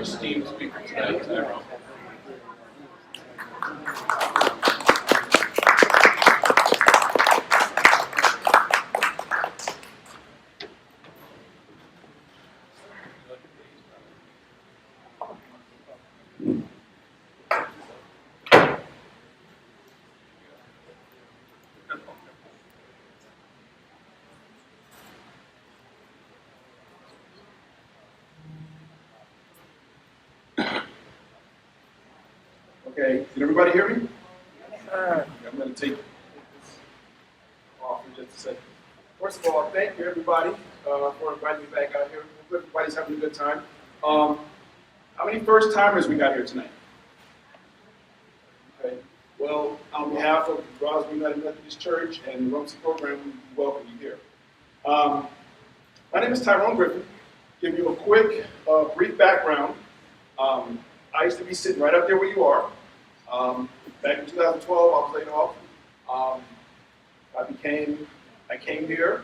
esteemed speaker tonight, Tyrone. Okay, did everybody hear me? I'm going to take this off in just a second. First of all, thank you everybody for inviting me back out here. Hope everybody's having a good time. How many first timers we got here tonight? Okay. Well, on behalf of Roswell United Methodist Church and the RUMC program, we welcome you here. My name is Tyrone Griffin. Give you a quick, brief background. I used to be sitting right up there where you are. Back in 2012, I was laid off. I came here,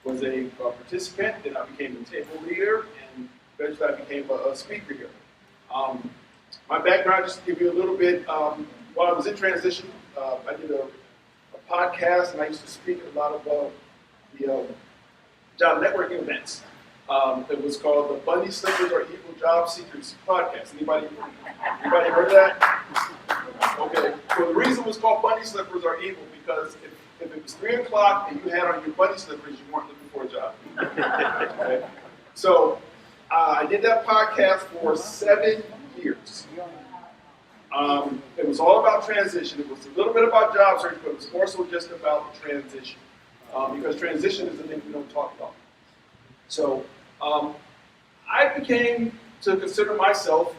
was a participant, then I became a table leader, and eventually I became a speaker here. My background, just to give you a little bit, while I was in transition, I did a podcast, and I used to speak at a lot of the job networking events. It was called the Bunny Slippers Are Evil Job Seekers podcast. Anybody heard that? Okay. Well, the reason it was called Bunny Slippers Are Evil because if it was 3 o'clock and you had on your bunny slippers, you weren't looking for a job. Okay. So I did that podcast for 7 years. It was all about transition. It was a little bit about job search, but it was more so just about transition. Because transition is the thing we don't talk about. So I became to consider myself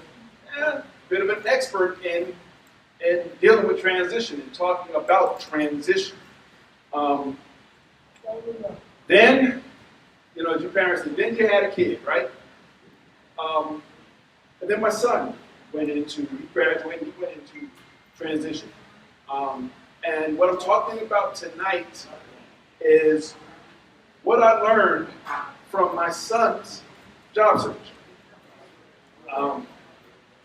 a bit of an expert in dealing with transition and talking about transition. Then, as your parents did, then you had a kid, right? And then my son he graduated, he went into transition. And what I'm talking about tonight is what I learned from my son's job search.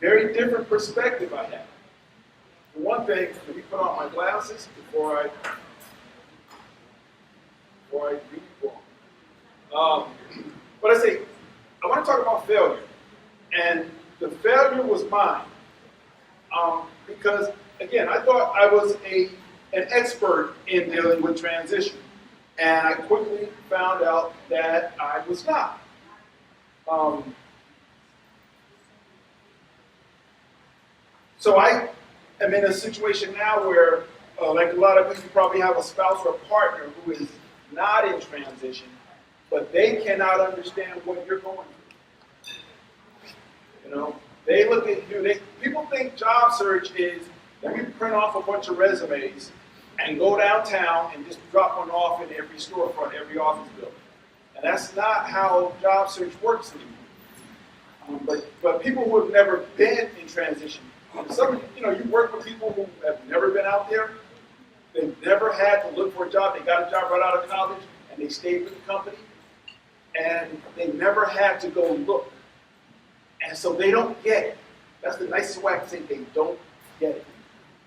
Very different perspective I had. For one thing, let me put on my glasses before I read wrong. But I want to talk about failure. And the failure was mine. Because, again, I thought I was an expert in dealing with transition. And I quickly found out that I was not. So I am in a situation now where, like a lot of you probably have a spouse or a partner who is not in transition, but they cannot understand what you're going through. They look at you, people think job search is, let me print off a bunch of resumes and go downtown and just drop one off in every storefront, every office building. And that's not how job search works anymore. But people who have never been in transition, some of you work with people who have never been out there. They've never had to look for a job. They got a job right out of college, and they stayed with the company. And they never had to go look. And so they don't get it. That's the nicest way I can say they don't get it.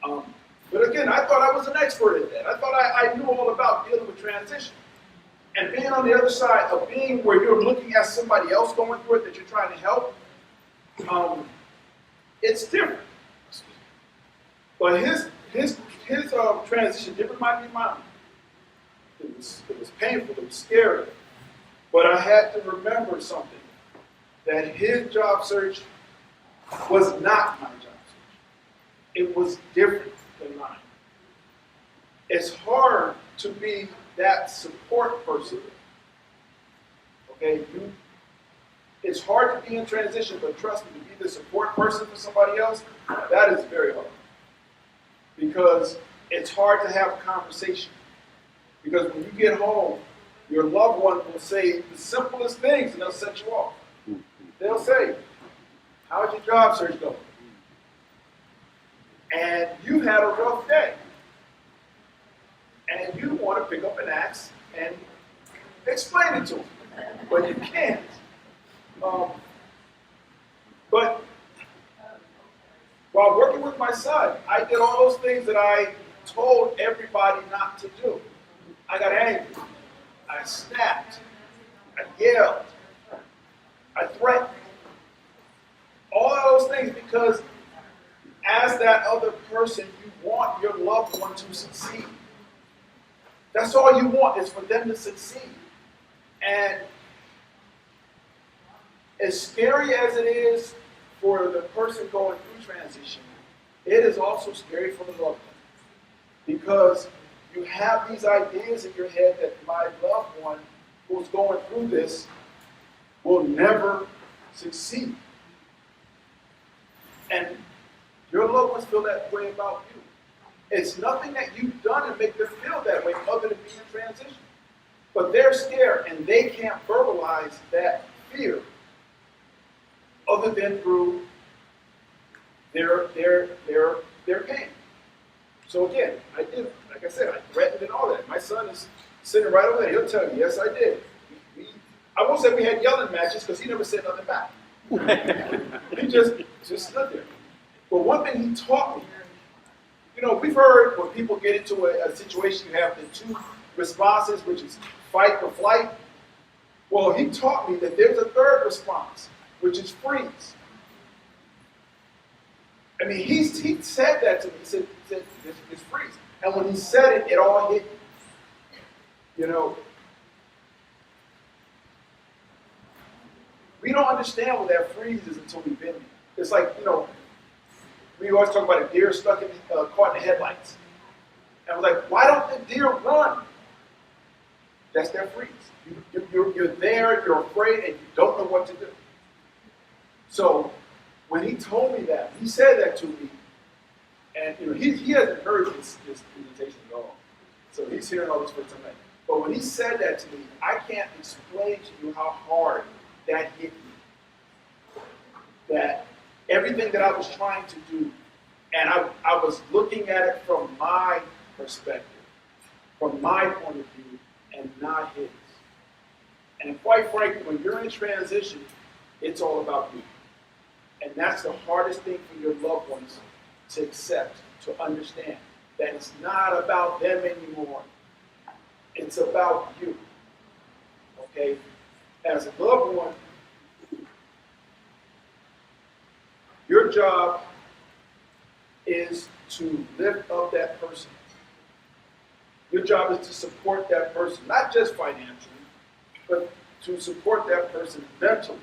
But again, I thought I was an expert at that. I thought I knew all about dealing with transition. And being on the other side of being where you're looking at somebody else going through it that you're trying to help, it's different. But his transition did remind me of mine. It was painful, it was scary. But I had to remember something, that his job search was not my job search. It was different than mine. It's hard to be that support person. Okay, it's hard to be in transition, but trust me, to be the support person for somebody else, that is very hard. Because it's hard to have a conversation. Because when you get home, your loved one will say the simplest things and they'll set you off. They'll say, how's your job search going? And you had a rough day. And you want to pick up an axe and explain it to them. But you can't. But While working with my son, I did all those things that I told everybody not to do. I got angry. I snapped. I yelled. I threatened. All those things because as that other person, you want your loved one to succeed. That's all you want is for them to succeed. And as scary as it is for the person going through transition, it is also scary for the loved one. Because you have these ideas in your head that my loved one who's going through this will never succeed. And your loved ones feel that way about you. It's nothing that you've done to make them feel that way other than being in transition. But they're scared and they can't verbalize that fear other than through their pain. So again, I did, like I said, I threatened and all that. My son is sitting right over there. He'll tell you, yes, I did. I won't say we had yelling matches because he never said nothing back. He just stood there. But one thing he taught me, we've heard when people get into a situation, you have the two responses, which is fight or flight. Well, he taught me that there's a third response, which is freeze. I mean, he said that to me. He said it's freeze. And when he said it, it all hit me. We don't understand what that freeze is until we've been there. It's like, we always talk about a deer stuck in caught in the headlights. And we're like, why don't the deer run? That's their freeze. You're there, you're afraid, and you don't know what to do. So when he told me that, he said that to me, and he hasn't heard this presentation at all. So he's hearing all this for tonight. But when he said that to me, I can't explain to you how hard that hit me. That everything that I was trying to do, and I was looking at it from my perspective, from my point of view, and not his. And quite frankly, when you're in transition, it's all about you. And that's the hardest thing for your loved ones to accept, to understand. That it's not about them anymore. It's about you. Okay? As a loved one, your job is to lift up that person. Your job is to support that person, not just financially, but to support that person mentally,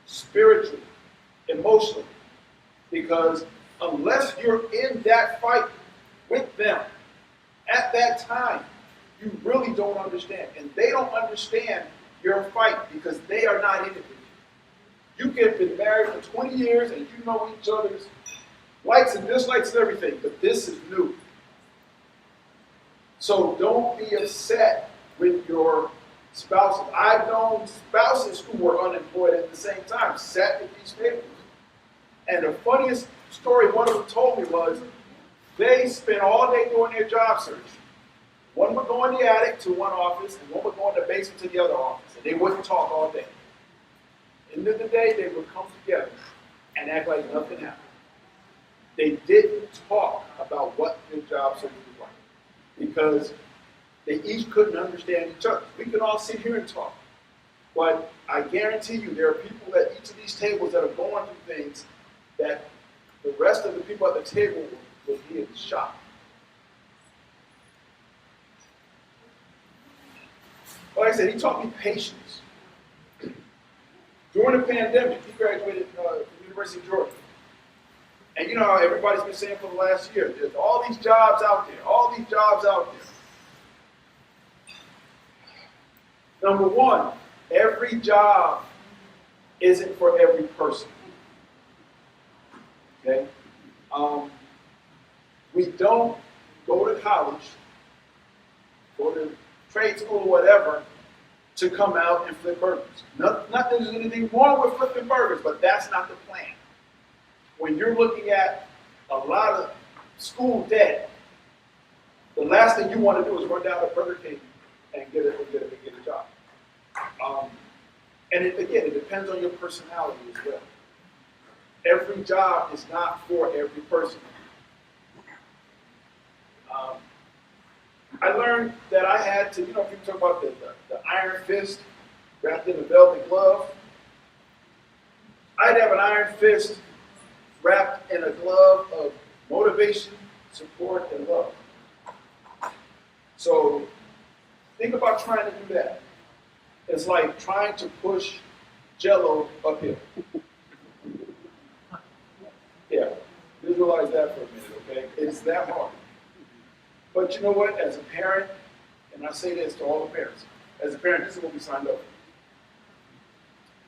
spiritually, emotionally. Because unless you're in that fight with them at that time, you really don't understand. And they don't understand your fight because they are not in it with you. You can have been married for 20 years and you know each other's likes and dislikes and everything, but this is new. So don't be upset with your spouses. I've known spouses who were unemployed at the same time, sat at these tables. And the funniest story one of them told me was they spent all day doing their job search. One would go in the attic to one office, and one would go in the basement to the other office, and they wouldn't talk all day. End of the day, they would come together and act like nothing happened. They didn't talk about what their job search was like because they each couldn't understand each other. We can all sit here and talk, but I guarantee you there are people at each of these tables that are going through things that the rest of the people at the table will be in shock. Like I said, he taught me patience. During the pandemic, he graduated from the University of Georgia. And you know how everybody's been saying for the last year, there's all these jobs out there, all these jobs out there. Number one, every job isn't for every person. Okay? We don't go to college, go to trade school or whatever, to come out and flip burgers. Not that there's anything wrong with flipping burgers, but that's not the plan. When you're looking at a lot of school debt, the last thing you want to do is run down to Burger King and get a job. And it depends on your personality as well. every job is not for every person. I learned that I had to, people talk about the iron fist wrapped in a velvet glove. I'd have an iron fist wrapped in a glove of motivation, support, and love. So think about trying to do that. It's like trying to push Jell-O uphill. Yeah, visualize that for a minute, okay? It's that hard. But you know what? As a parent, and I say this to all the parents, as a parent, this is what we signed up for.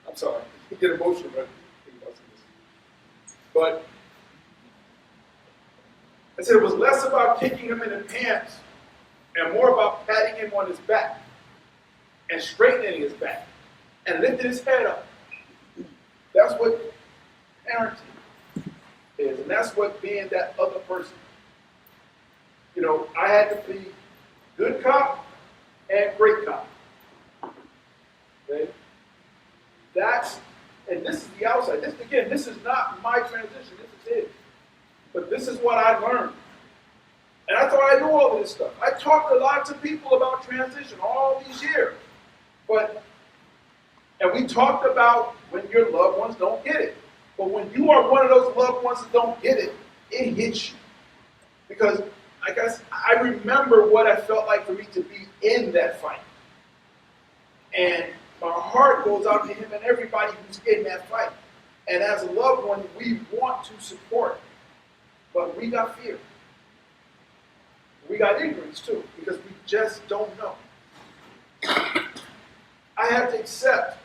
I'm sorry, I get emotional when I think about this. But I said it was less about kicking him in the pants and more about patting him on his back and straightening his back and lifting his head up. That's what parenting is, and that's what being that other person. I had to be good cop and great cop. Okay? And this is the outside. This is not my transition. This is his. But this is what I learned. And I thought I knew all of this stuff. I talked to lots of people about transition all these years. And we talked about when your loved ones don't get it. But when you are one of those loved ones that don't get it, it hits you. Because I remember what I felt like for me to be in that fight. And my heart goes out to him and everybody who's in that fight. And as a loved one, we want to support. But we got fear. We got ignorance too, because we just don't know. I have to accept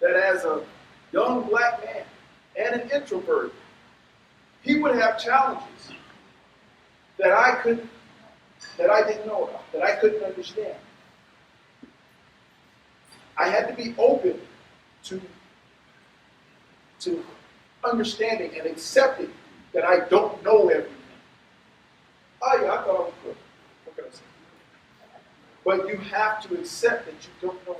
that as a young black man and an introvert, he would have challenges that I didn't know about, that I couldn't understand. I had to be open to understanding and accepting that I don't know everything. Oh yeah, I thought I was good. What can I say? But you have to accept that you don't know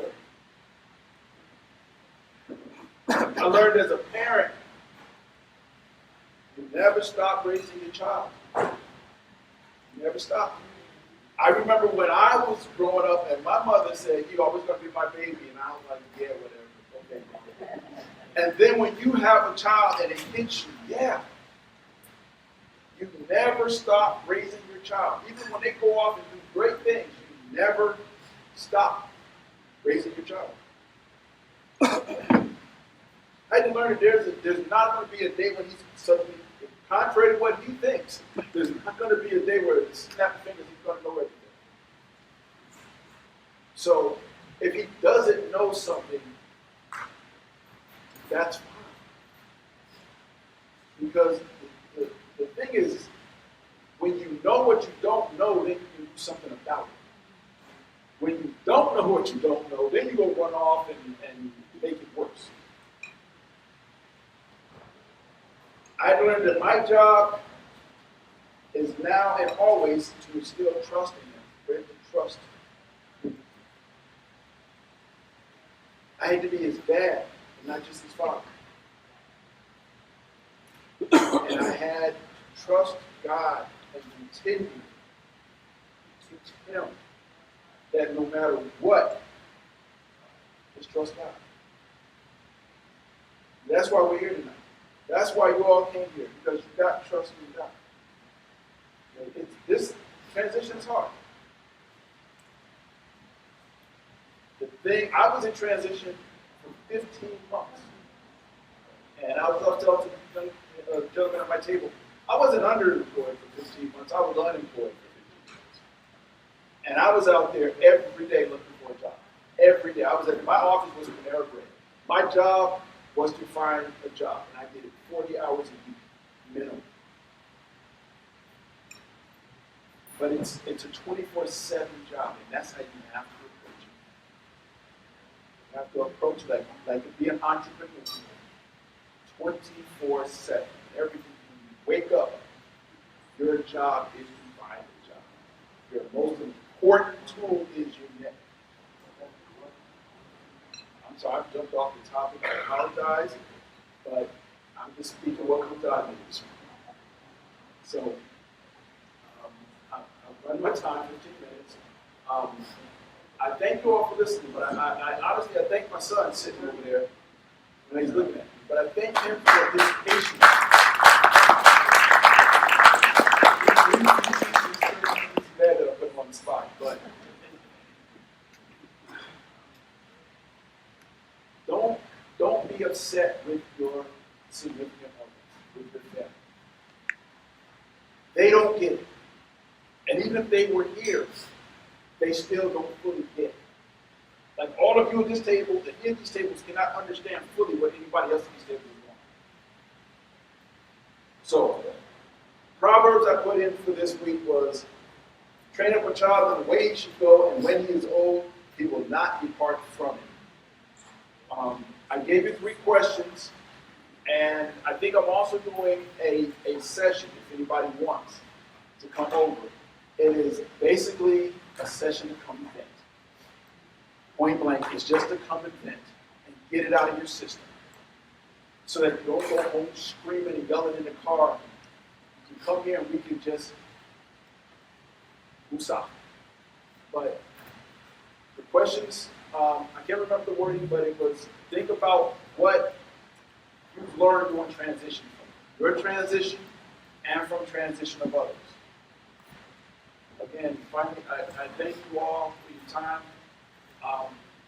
everything. I learned as a parent, you never stop raising your child. You never stop. I remember when I was growing up and my mother said, "You're always going to be my baby," and I was like, "Yeah, whatever, okay." And then when you have a child and it hits you, yeah, you never stop raising your child. Even when they go off and do great things, you never stop raising your child. I had to learn that there's not going to be a day when he's suddenly, contrary to what he thinks, there's not going to be a day where he snaps fingers, he's going to know everything. So if he doesn't know something, that's fine. Because the thing is, when you know what you don't know, then you can do something about it. When you don't know what you don't know, then you go run off and make it worse. I learned that my job is now and always to instill trust in him, for him to trust me. I had to be his dad, and not just his father. And I had to trust God and continue to teach him that no matter what, just trust God. And that's why we're here tonight. That's why you all came here, because you got trust in God. This transition is hard. I was in transition for 15 months. And I was telling the gentleman at my table, I wasn't underemployed for 15 months, I was unemployed for 15 months. And I was out there every day looking for a job. Every day. My office was in Panera Bread. My job was to find a job, and I did it 40 hours a week, minimum. But it's a 24/7 job, and that's how you have to approach it. You have to approach it like be an entrepreneur. 24/7. Everything. When you wake up, your job is to find a job. Your most important tool is your net. I'm sorry, I've jumped off the topic. I apologize, but I'm just speaking what comes out of me. So, I've run my time, 15 minutes. I thank you all for listening, but I honestly, I thank my son sitting over there when he's looking at me. But I thank him for his patience. He's mad that I put him on the spot, but don't be upset with your significant others, with your family. They don't get it. And even if they were here, they still don't fully get it. Like all of you at this table, and in these tables cannot understand fully what anybody else at these tables is doing. So, Proverbs I put in for this week was, train up a child in the way he should go, and when he is old, he will not depart from it. I gave you 3 questions, and I think I'm also doing a session if anybody wants to come over. It is basically a session to come and vent. Point blank, it's just to come and vent and get it out of your system. So that you don't go home screaming and yelling in the car. You come here and we can just woosah. But the questions, I can't remember the wording, but it was think about what you've learned during transition from your transition and from transition of others. Again, finally, I thank you all for your time.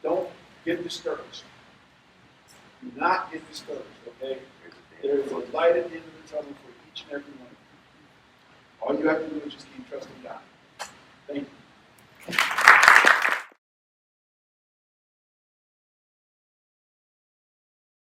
Don't get discouraged. Do not get discouraged, okay? There is a light at the end of the tunnel for each and every one of you. All you have to do is just keep trusting God. Thank you.